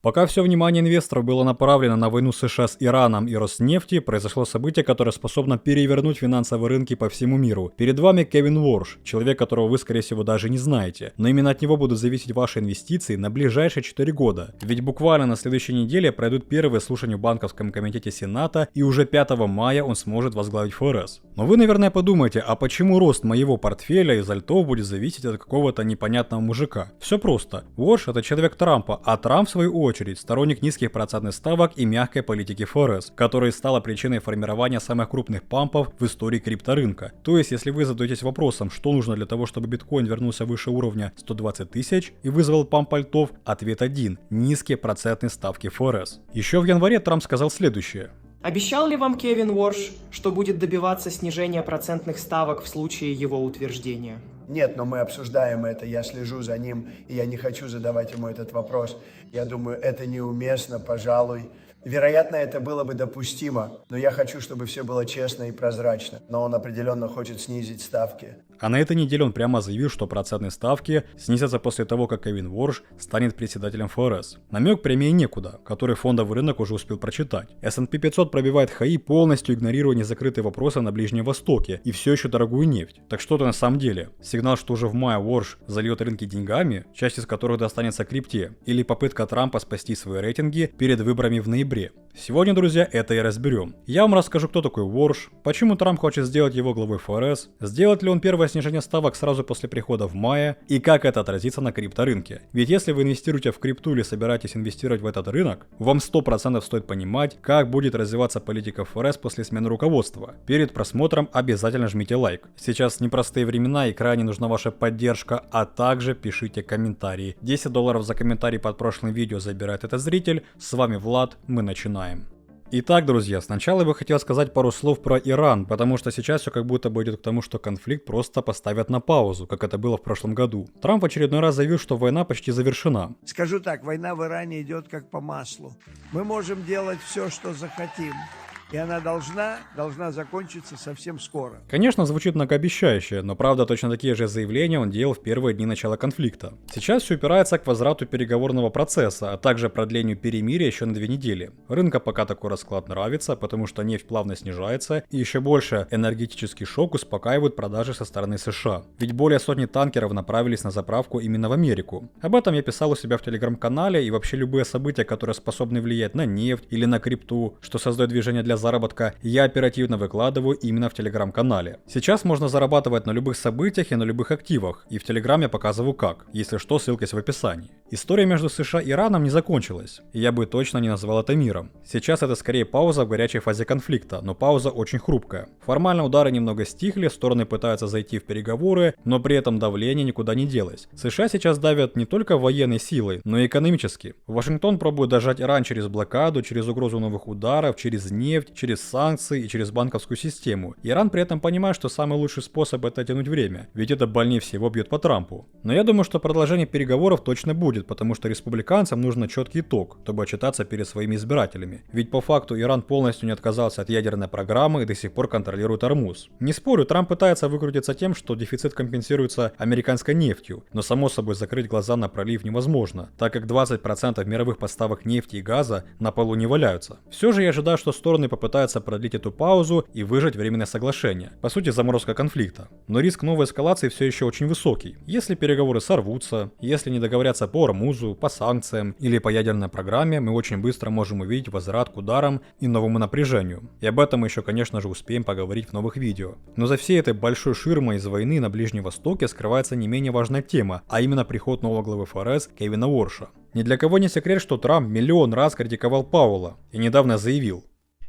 Пока все внимание инвесторов было направлено на войну США с Ираном и Роснефти, произошло событие, которое способно перевернуть финансовые рынки по всему миру. Перед вами Кевин Уорш, человек, которого вы, скорее всего, даже не знаете. Но именно от него будут зависеть ваши инвестиции на ближайшие 4 года. Ведь буквально на следующей неделе пройдут первые слушания в банковском комитете Сената, и уже 5 мая он сможет возглавить ФРС. Но вы, наверное, подумаете, а почему рост моего портфеля из альтов будет зависеть от какого-то непонятного мужика? Все просто. Уорш — это человек Трампа, а Трамп, в свою очередь, сторонник низких процентных ставок и мягкой политики ФРС, которая стала причиной формирования самых крупных пампов в истории крипторынка. То есть, если вы задаетесь вопросом, что нужно для того, чтобы биткоин вернулся выше уровня 120 тысяч и вызвал памп альтов, ответ один – низкие процентные ставки ФРС. Еще в январе Трамп сказал следующее. Обещал ли вам Кевин Уорш, что будет добиваться снижения процентных ставок в случае его утверждения? Нет, но мы обсуждаем это, я слежу за ним, и я не хочу задавать ему этот вопрос. Я думаю, это неуместно, пожалуй. Вероятно, это было бы допустимо, но я хочу, чтобы все было честно и прозрачно. Но он определенно хочет снизить ставки. А на этой неделе он прямо заявил, что процентные ставки снизятся после того, как Кевин Уорш станет председателем ФРС. Намек прямее некуда, который фондовый рынок уже успел прочитать. S&P 500 пробивает хаи, полностью игнорируя незакрытые вопросы на Ближнем Востоке и все еще дорогую нефть. Так что это на самом деле? Сигнал, что уже в мае Уорш зальет рынки деньгами, часть из которых достанется крипте, или попытка Трампа спасти свои рейтинги перед выборами в ноябре? Сегодня, друзья, это и разберем. Я вам расскажу, кто такой Уорш, почему Трамп хочет сделать его главой ФРС, сделает ли он первое снижение ставок сразу после прихода в мае и как это отразится на крипторынке. Ведь если вы инвестируете в крипту или собираетесь инвестировать в этот рынок, вам 100% стоит понимать, как будет развиваться политика ФРС после смены руководства. Перед просмотром обязательно жмите лайк. Сейчас непростые времена и крайне нужна ваша поддержка, а также пишите комментарии. $10 за комментарий под прошлым видео забирает этот зритель. С вами Влад, мы начинаем. Итак, друзья, сначала я бы хотел сказать пару слов про Иран, потому что сейчас все как будто бы идет к тому, что конфликт просто поставят на паузу, как это было в прошлом году. Трамп в очередной раз заявил, что война почти завершена. Скажу так, война в Иране идет как по маслу. Мы можем делать все, что захотим. И она должна закончиться совсем скоро. Конечно, звучит многообещающе, но правда точно такие же заявления он делал в первые дни начала конфликта. Сейчас все упирается к возврату переговорного процесса, а также продлению перемирия еще на 2 недели. Рынка пока такой расклад нравится, потому что нефть плавно снижается, и еще больше энергетический шок успокаивают продажи со стороны США. Ведь более сотни танкеров направились на заправку именно в Америку. Об этом я писал у себя в телеграм-канале, и вообще любые события, которые способны влиять на нефть или на крипту, что создает движение для заработка, я оперативно выкладываю именно в телеграм-канале. Сейчас можно зарабатывать на любых событиях и на любых активах, и в телеграме я показываю как. Если что, ссылка есть в описании. История между США и Ираном не закончилась, и я бы точно не назвал это миром. Сейчас это скорее пауза в горячей фазе конфликта, но пауза очень хрупкая. Формально удары немного стихли, стороны пытаются зайти в переговоры, но при этом давление никуда не делось. США сейчас давят не только военной силой, но и экономически. Вашингтон пробует дожать Иран через блокаду, через угрозу новых ударов, через нефть, через санкции и через банковскую систему. Иран при этом понимает, что самый лучший способ это тянуть время, ведь это больнее всего бьет по Трампу. Но я думаю, что продолжение переговоров точно будет, потому что республиканцам нужно четкий итог, чтобы отчитаться перед своими избирателями. Ведь по факту Иран полностью не отказался от ядерной программы и до сих пор контролирует Ормуз. Не спорю, Трамп пытается выкрутиться тем, что дефицит компенсируется американской нефтью, но само собой закрыть глаза на пролив невозможно, так как 20% мировых поставок нефти и газа на полу не валяются. Все же я ожидаю, что стороны попытаются продлить эту паузу и выжать временное соглашение. По сути, заморозка конфликта. Но риск новой эскалации все еще очень высокий. Если переговоры сорвутся, если не договорятся по Ормузу, по санкциям или по ядерной программе, мы очень быстро можем увидеть возврат к ударам и новому напряжению. И об этом мы еще, конечно же, успеем поговорить в новых видео. Но за всей этой большой ширмой из войны на Ближнем Востоке скрывается не менее важная тема, а именно приход нового главы ФРС Кевина Уорша. Ни для кого не секрет, что Трамп миллион раз критиковал Пауэлла и недавно заявил: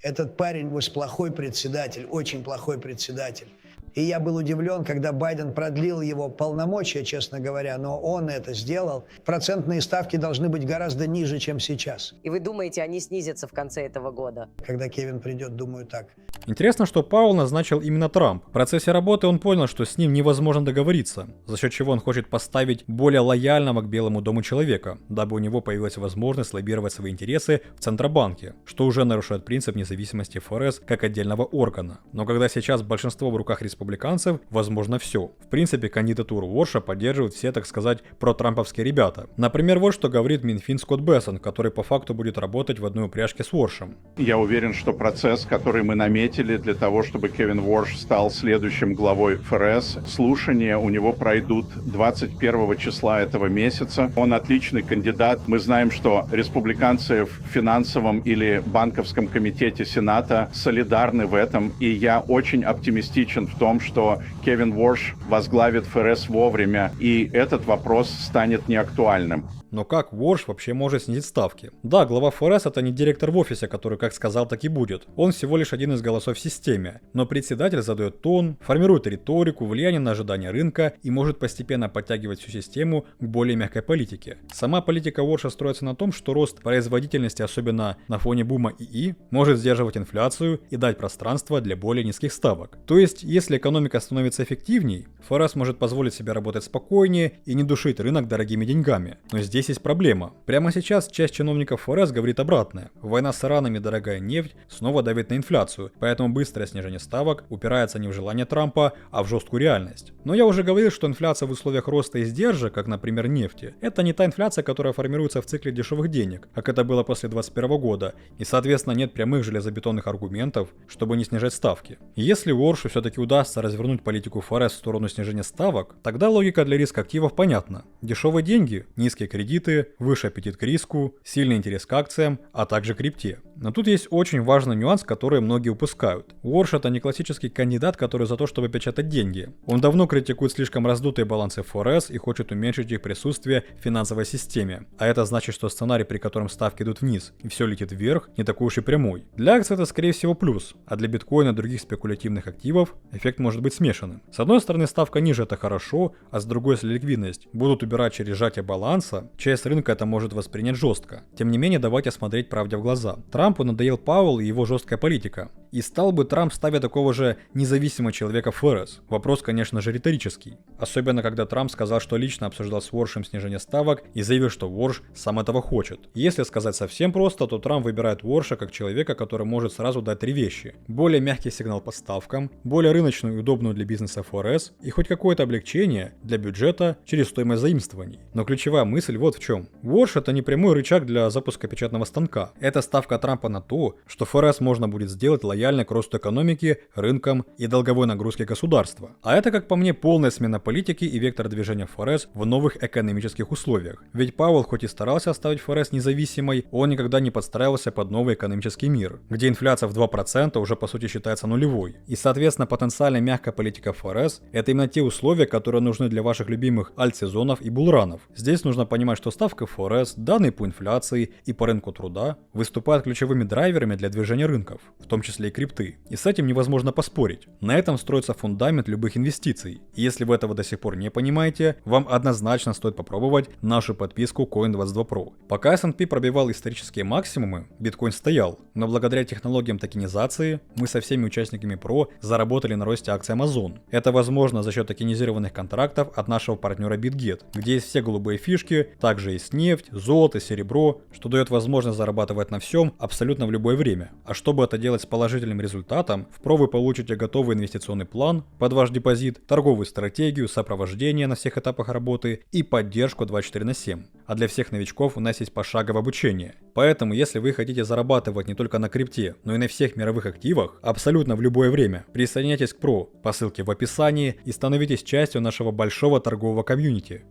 Этот парень плохой председатель, очень плохой председатель. И я был удивлен, когда Байден продлил его полномочия, честно говоря, но он это сделал. Процентные ставки должны быть гораздо ниже, чем сейчас. И вы думаете, они снизятся в конце этого года? Когда Кевин придет, думаю так. Интересно, что Пауэлл назначил именно Трамп. В процессе работы он понял, что с ним невозможно договориться, за счет чего он хочет поставить более лояльного к Белому дому человека, дабы у него появилась возможность лоббировать свои интересы в Центробанке, что уже нарушает принцип независимости ФРС как отдельного органа. Но когда сейчас большинство в руках республиканцев, республиканцев возможно все. В принципе, кандидатуру Уорша поддерживают все, так сказать, протрамповские ребята. Например, вот что говорит Минфин Скотт Бессон, который по факту будет работать в одной упряжке с Уоршем. Я уверен, что процесс, который мы наметили для того, чтобы Кевин Уорш стал следующим главой ФРС, слушания у него пройдут 21 числа этого месяца. Он отличный кандидат. Мы знаем, что республиканцы в финансовом или банковском комитете Сената солидарны в этом, и я очень оптимистичен в том, что Кевин Уорш возглавит ФРС вовремя, и этот вопрос станет неактуальным. Но как Уорш вообще может снизить ставки? Да, глава ФРС это не директор в офисе, который как сказал, так и будет. Он всего лишь один из голосов в системе. Но председатель задает тон, формирует риторику, влияние на ожидания рынка и может постепенно подтягивать всю систему к более мягкой политике. Сама политика Уорша строится на том, что рост производительности, особенно на фоне бума ИИ, может сдерживать инфляцию и дать пространство для более низких ставок. То есть, если экономика становится эффективней, ФРС может позволить себе работать спокойнее и не душить рынок дорогими деньгами. Но здесь есть проблема. Прямо сейчас часть чиновников ФРС говорит обратное. Война с Ираном и дорогая нефть снова давит на инфляцию, поэтому быстрое снижение ставок упирается не в желание Трампа, а в жесткую реальность. Но я уже говорил, что инфляция в условиях роста издержек, как, например, нефти, это не та инфляция, которая формируется в цикле дешевых денег, как это было после 2021 года, и, соответственно, нет прямых железобетонных аргументов, чтобы не снижать ставки. И если Уоршу все-таки удастся развернуть политику ФРС в сторону снижения ставок, тогда логика для риска активов понятна. Дешевые деньги, низкие кредиты, выше аппетит к риску, сильный интерес к акциям, а также крипте. Но тут есть очень важный нюанс, который многие упускают. Уорш это не классический кандидат, который за то, чтобы печатать деньги. Он давно критикует слишком раздутые балансы ФРС и хочет уменьшить их присутствие в финансовой системе. А это значит, что сценарий, при котором ставки идут вниз и все летит вверх, не такой уж и прямой. Для акций это скорее всего плюс, а для биткоина и других спекулятивных активов эффект может быть смешанным. С одной стороны, ставка ниже это хорошо, а с другой, если ликвидность будут убирать через сжатие баланса, часть рынка это может воспринять жестко. Тем не менее, давайте смотреть правде в глаза. Трампу надоел Пауэлл и его жесткая политика. И стал бы Трамп ставить такого же независимого человека в ФРС? Вопрос, конечно же, риторический. Особенно, когда Трамп сказал, что лично обсуждал с Уоршем снижение ставок и заявил, что Уорш сам этого хочет. Если сказать совсем просто, то Трамп выбирает Уорша как человека, который может сразу дать три вещи. Более мягкий сигнал по ставкам, более рыночную и удобную для бизнеса ФРС и хоть какое-то облегчение для бюджета через стоимость заимствований. Но ключевая мысль вот в чем. Уорш это не прямой рычаг для запуска печатного станка. Это ставка Трампа на то, что ФРС можно будет сделать лояльно к росту экономики, рынкам и долговой нагрузке государства. А это, как по мне, полная смена политики и вектор движения ФРС в новых экономических условиях. Ведь Пауэлл хоть и старался оставить ФРС независимой, он никогда не подстраивался под новый экономический мир, где инфляция в 2% уже по сути считается нулевой. И соответственно потенциально мягкая политика ФРС это именно те условия, которые нужны для ваших любимых альт-сезонов и булранов. Здесь нужно понимать, что ставка ФРС, данные по инфляции и по рынку труда выступают ключевыми драйверами для движения рынков, в том числе и крипты. И с этим невозможно поспорить. На этом строится фундамент любых инвестиций. И если вы этого до сих пор не понимаете, вам однозначно стоит попробовать нашу подписку Coin22 Pro. Пока S&P пробивал исторические максимумы, биткоин стоял, но благодаря технологиям токенизации мы со всеми участниками Pro заработали на росте акций Amazon. Это возможно за счет токенизированных контрактов от нашего партнера BitGet, где есть все голубые фишки, также есть нефть, золото, серебро, что дает возможность зарабатывать на всем абсолютно в любое время. А чтобы это делать с положительным результатом, в Pro вы получите готовый инвестиционный план под ваш депозит, торговую стратегию, сопровождение на всех этапах работы и поддержку 24/7. А для всех новичков у нас есть пошаговое обучение. Поэтому, если вы хотите зарабатывать не только на крипте, но и на всех мировых активах, абсолютно в любое время, присоединяйтесь к Pro по ссылке в описании и становитесь частью нашего большого торгового комьюнити.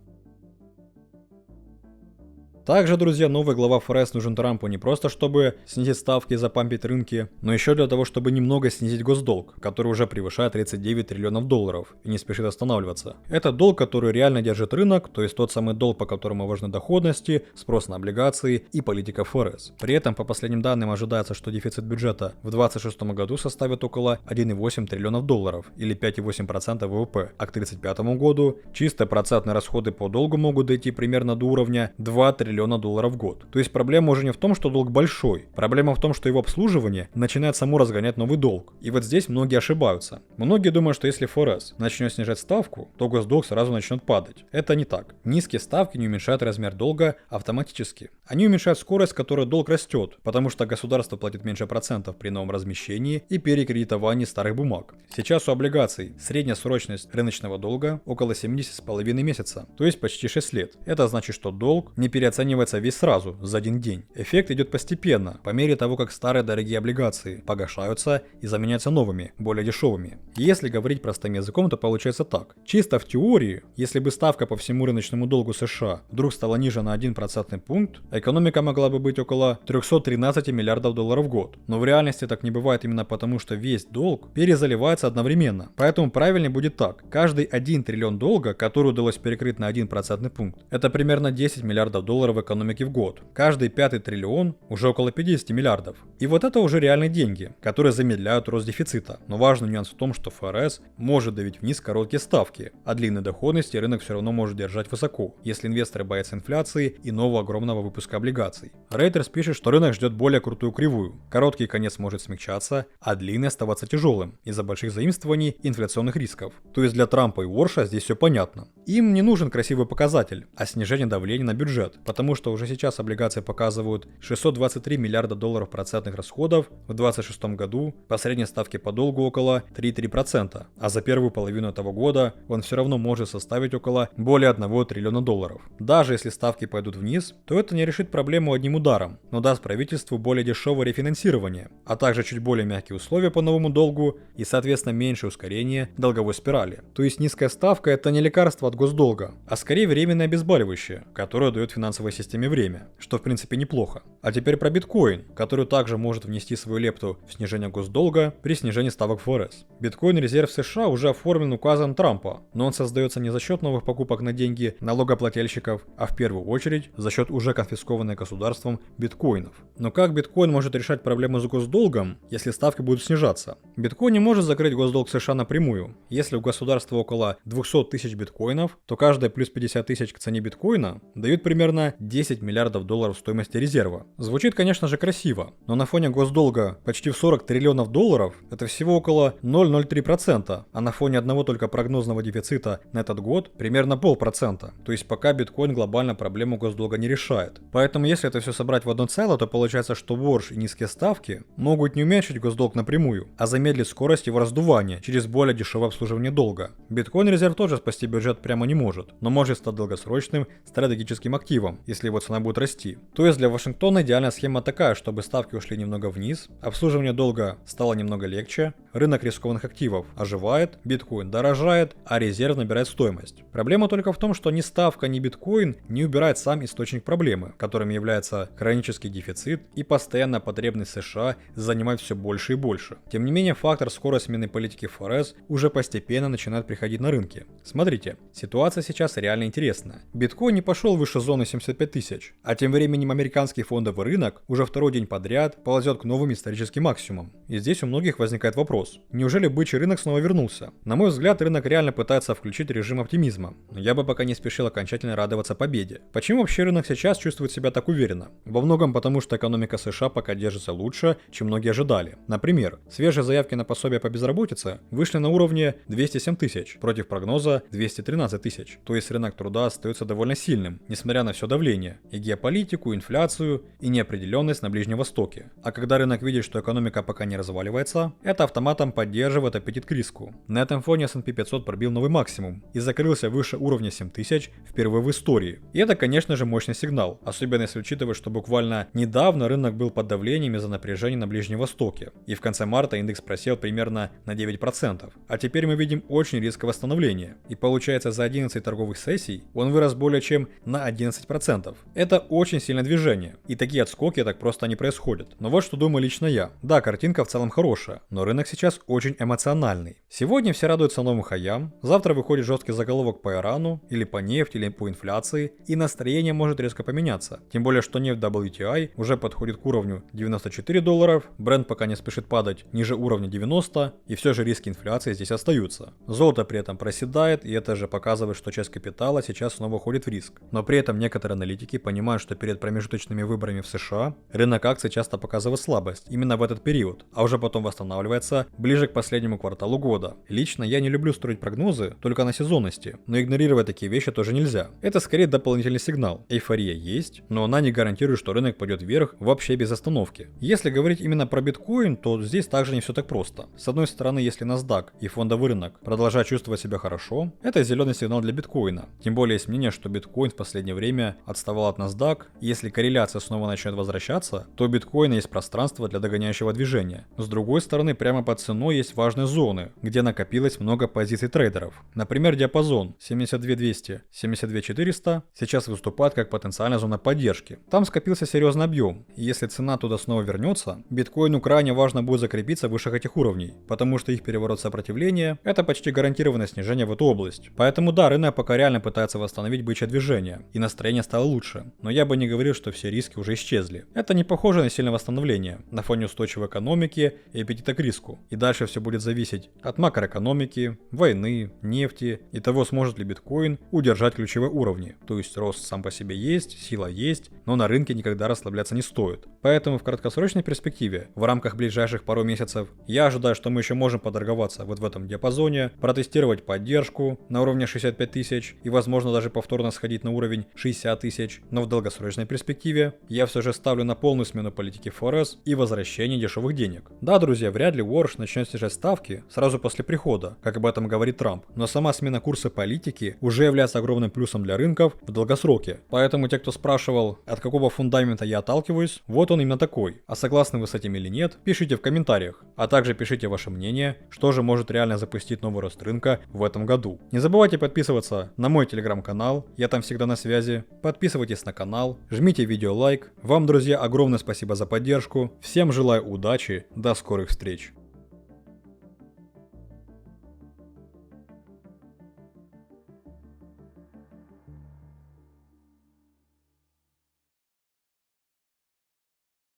Также, друзья, новый глава ФРС нужен Трампу не просто чтобы снизить ставки и запампить рынки, но еще для того, чтобы немного снизить госдолг, который уже превышает 39 триллионов долларов и не спешит останавливаться. Это долг, который реально держит рынок, то есть тот самый долг, по которому важны доходности, спрос на облигации и политика ФРС. При этом, по последним данным, ожидается, что дефицит бюджета в 2026 году составит около 1,8 триллионов долларов или 5,8% ВВП, а к 2035 году чисто процентные расходы по долгу могут дойти примерно до уровня 2 триллиона триллиона долларов в год. То есть проблема уже не в том, что долг большой, проблема в том, что его обслуживание начинает само разгонять новый долг. И вот здесь многие ошибаются. Многие думают, что если ФРС начнет снижать ставку, то госдолг сразу начнет падать. Это не так. Низкие ставки не уменьшают размер долга автоматически. Они уменьшают скорость, с которой долг растет, потому что государство платит меньше процентов при новом размещении и перекредитовании старых бумаг. Сейчас у облигаций средняя срочность рыночного долга около 70,5 месяца, то есть почти 6 лет. Это значит, что долг не переоценивается весь сразу, за один день. Эффект идет постепенно, по мере того, как старые дорогие облигации погашаются и заменяются новыми, более дешевыми. Если говорить простым языком, то получается так. Чисто в теории, если бы ставка по всему рыночному долгу США вдруг стала ниже на 1 процентный пункт, экономика могла бы быть около 313 миллиардов долларов в год. Но в реальности так не бывает именно потому, что весь долг перезаливается одновременно. Поэтому правильнее будет так. Каждый 1 триллион долга, который удалось перекрыть на 1 процентный пункт, это примерно 10 миллиардов долларов экономики в год. Каждый 5-й триллион уже около 50 миллиардов. И вот это уже реальные деньги, которые замедляют рост дефицита. Но важный нюанс в том, что ФРС может давить вниз короткие ставки, а длинной доходности рынок все равно может держать высоко, если инвесторы боятся инфляции и нового огромного выпуска облигаций. Рейтерс пишет, что рынок ждет более крутую кривую. Короткий конец может смягчаться, а длинный оставаться тяжелым из-за больших заимствований и инфляционных рисков. То есть для Трампа и Уорша здесь все понятно. Им не нужен красивый показатель, а снижение давления на бюджет, потому что уже сейчас облигации показывают 623 миллиарда долларов процентных расходов в 2026 году по средней ставке по долгу около 3,3%, а за первую половину этого года он все равно может составить около более 1 триллиона долларов. Даже если ставки пойдут вниз, то это не решит проблему одним ударом, но даст правительству более дешевое рефинансирование, а также чуть более мягкие условия по новому долгу и, соответственно, меньше ускорение долговой спирали. То есть низкая ставка — это не лекарство от госдолга, а скорее временное обезболивающее, которое дает финансовой системе время, что в принципе неплохо. А теперь про биткоин, который также может внести свою лепту в снижение госдолга при снижении ставок ФРС. Биткоин-резерв США уже оформлен указом Трампа, но он создается не за счет новых покупок на деньги налогоплательщиков, а в первую очередь за счет уже конфискованных государством биткоинов. Но как биткоин может решать проблему с госдолгом, если ставки будут снижаться? Биткоин не может закрыть госдолг США напрямую. Если у государства около 200 тысяч биткоинов, то каждая плюс 50 тысяч к цене биткоина дают примерно 10 миллиардов долларов стоимости резерва. Звучит, конечно же, красиво, но на фоне госдолга почти в 40 триллионов долларов это всего около 0,03%, а на фоне одного только прогнозного дефицита на этот год примерно 0,5%. То есть пока биткоин глобально проблему госдолга не решает. Поэтому если это все собрать в одно целое, то получается, что Уорш и низкие ставки могут не уменьшить госдолг напрямую, а замедлить скорость его раздувания через более дешевое обслуживание долга. Биткоин-резерв тоже спасти бюджет прямо не может, но может стать долгосрочным стратегическим активом, если его цена будет расти. То есть для Вашингтона идеальная схема такая, чтобы ставки ушли немного вниз, обслуживание долга стало немного легче, рынок рискованных активов оживает, биткоин дорожает, а резерв набирает стоимость. Проблема только в том, что ни ставка, ни биткоин не убирает сам источник проблемы, которым является хронический дефицит и постоянная потребность США занимать все больше и больше. Тем не менее, фактор скорой смены политики ФРС уже постепенно начинает приходить на рынки. Смотрите, ситуация сейчас реально интересная. Биткоин не пошел выше зоны 75 тысяч, а тем временем американский фондовый рынок уже второй день подряд ползет к новым историческим максимумам. И здесь у многих возникает вопрос, неужели бычий рынок снова вернулся? На мой взгляд, рынок реально пытается включить режим оптимизма, но я бы пока не спешил окончательно радоваться победе. Почему вообще рынок сейчас чувствует себя так уверенно? Во многом потому, что экономика США пока держится лучше, чем многие ожидали. Например, свежие заявки на пособие по безработице вышли на уровне 207 тысяч против прогноза 213 тысяч. То есть рынок труда остается довольно сильным, несмотря на все давление, и геополитику, инфляцию, и неопределенность на Ближнем Востоке. А когда рынок видит, что экономика пока не разваливается, это автоматом поддерживает аппетит к риску. На этом фоне S&P 500 пробил новый максимум и закрылся выше уровня 7000 впервые в истории. И это, конечно же, мощный сигнал, особенно если учитывать, что буквально недавно рынок был под давлением из-за напряжения на Ближнем Востоке, и в конце марта индекс просел примерно на 9%. А теперь мы видим очень резкое восстановление, и получается за 11 торговых сессий он вырос более чем на 11%. Это очень сильное движение, и такие отскоки так просто не происходят. Но вот что думаю лично я. Да, картинка в целом хорошая, но рынок сейчас очень эмоциональный. Сегодня все радуются новым хаям, завтра выходит жесткий заголовок по Ирану, или по нефти, или по инфляции, и настроение может резко поменяться. Тем более, что нефть WTI уже подходит к уровню $94, бренд пока не спешит падать ниже уровня 90, и все же риски инфляции здесь остаются. Золото при этом проседает, и это же показывает, что часть капитала сейчас снова уходит в риск. Но при этом некоторые аналитики понимают, что перед промежуточными выборами в США рынок акций часто показывает слабость именно в этот период, а уже потом восстанавливается ближе к последнему кварталу года. Лично я не люблю строить прогнозы только на сезонности, но игнорировать такие вещи тоже нельзя. Это скорее дополнительный сигнал. Эйфория есть, но она не гарантирует, что рынок пойдет вверх вообще без остановки. Если говорить именно про биткоин, то здесь также не все так просто. С одной стороны, если NASDAQ и фондовый рынок продолжают чувствовать себя хорошо, это зеленый сигнал для биткоина. Тем более есть мнение, что биткоин в последнее время отставал от NASDAQ, и если корреляция снова начнет возвращаться, то у биткоина есть пространство для догоняющего движения. С другой стороны, прямо под ценой есть важные зоны, где накопилось много позиций трейдеров. Например, диапазон 72200, 72400 сейчас выступает как потенциальная зона поддержки. Там скопился серьезный объем, и если цена туда снова вернется, биткоину крайне важно будет закрепиться выше этих уровней, потому что их переворот сопротивления – это почти гарантированное снижение в эту область. Поэтому да, рынок пока реально пытается восстановить бычье движение, и настроение стало лучше, но я бы не говорил, что все риски уже исчезли. Это не похоже на сильное восстановление на фоне устойчивой экономики и аппетита к риску, и дальше все будет зависеть от макроэкономики, войны, нефти и того, сможет ли биткоин удержать ключевые уровни. То есть рост сам по себе есть, сила есть, но на рынке никогда расслабляться не стоит. Поэтому в краткосрочной перспективе, в рамках ближайших пару месяцев, я ожидаю, что мы еще можем поторговаться вот в этом диапазоне, протестировать поддержку на уровне 65 тысяч и возможно даже повторно сходить на уровень 60 тысяч, но в долгосрочной перспективе я все же ставлю на полную смену политики ФРС и возвращение дешевых денег. Да, друзья, вряд ли Уорш начнет снижать ставки сразу после прихода, как об этом говорит Трамп, но сама смена курса политики уже является огромным плюсом для рынков в долгосроке. Поэтому те, кто спрашивал, от какого фундамента я отталкиваюсь, вот он именно такой. А согласны вы с этим или нет, пишите в комментариях. А также пишите ваше мнение, что же может реально запустить новый рост рынка в этом году. Не забывайте подписываться на мой телеграм-канал, я там всегда на связи. Подписывайтесь на канал, жмите видео лайк. Вам, друзья, огромное спасибо за поддержку. Всем желаю удачи, до скорых встреч.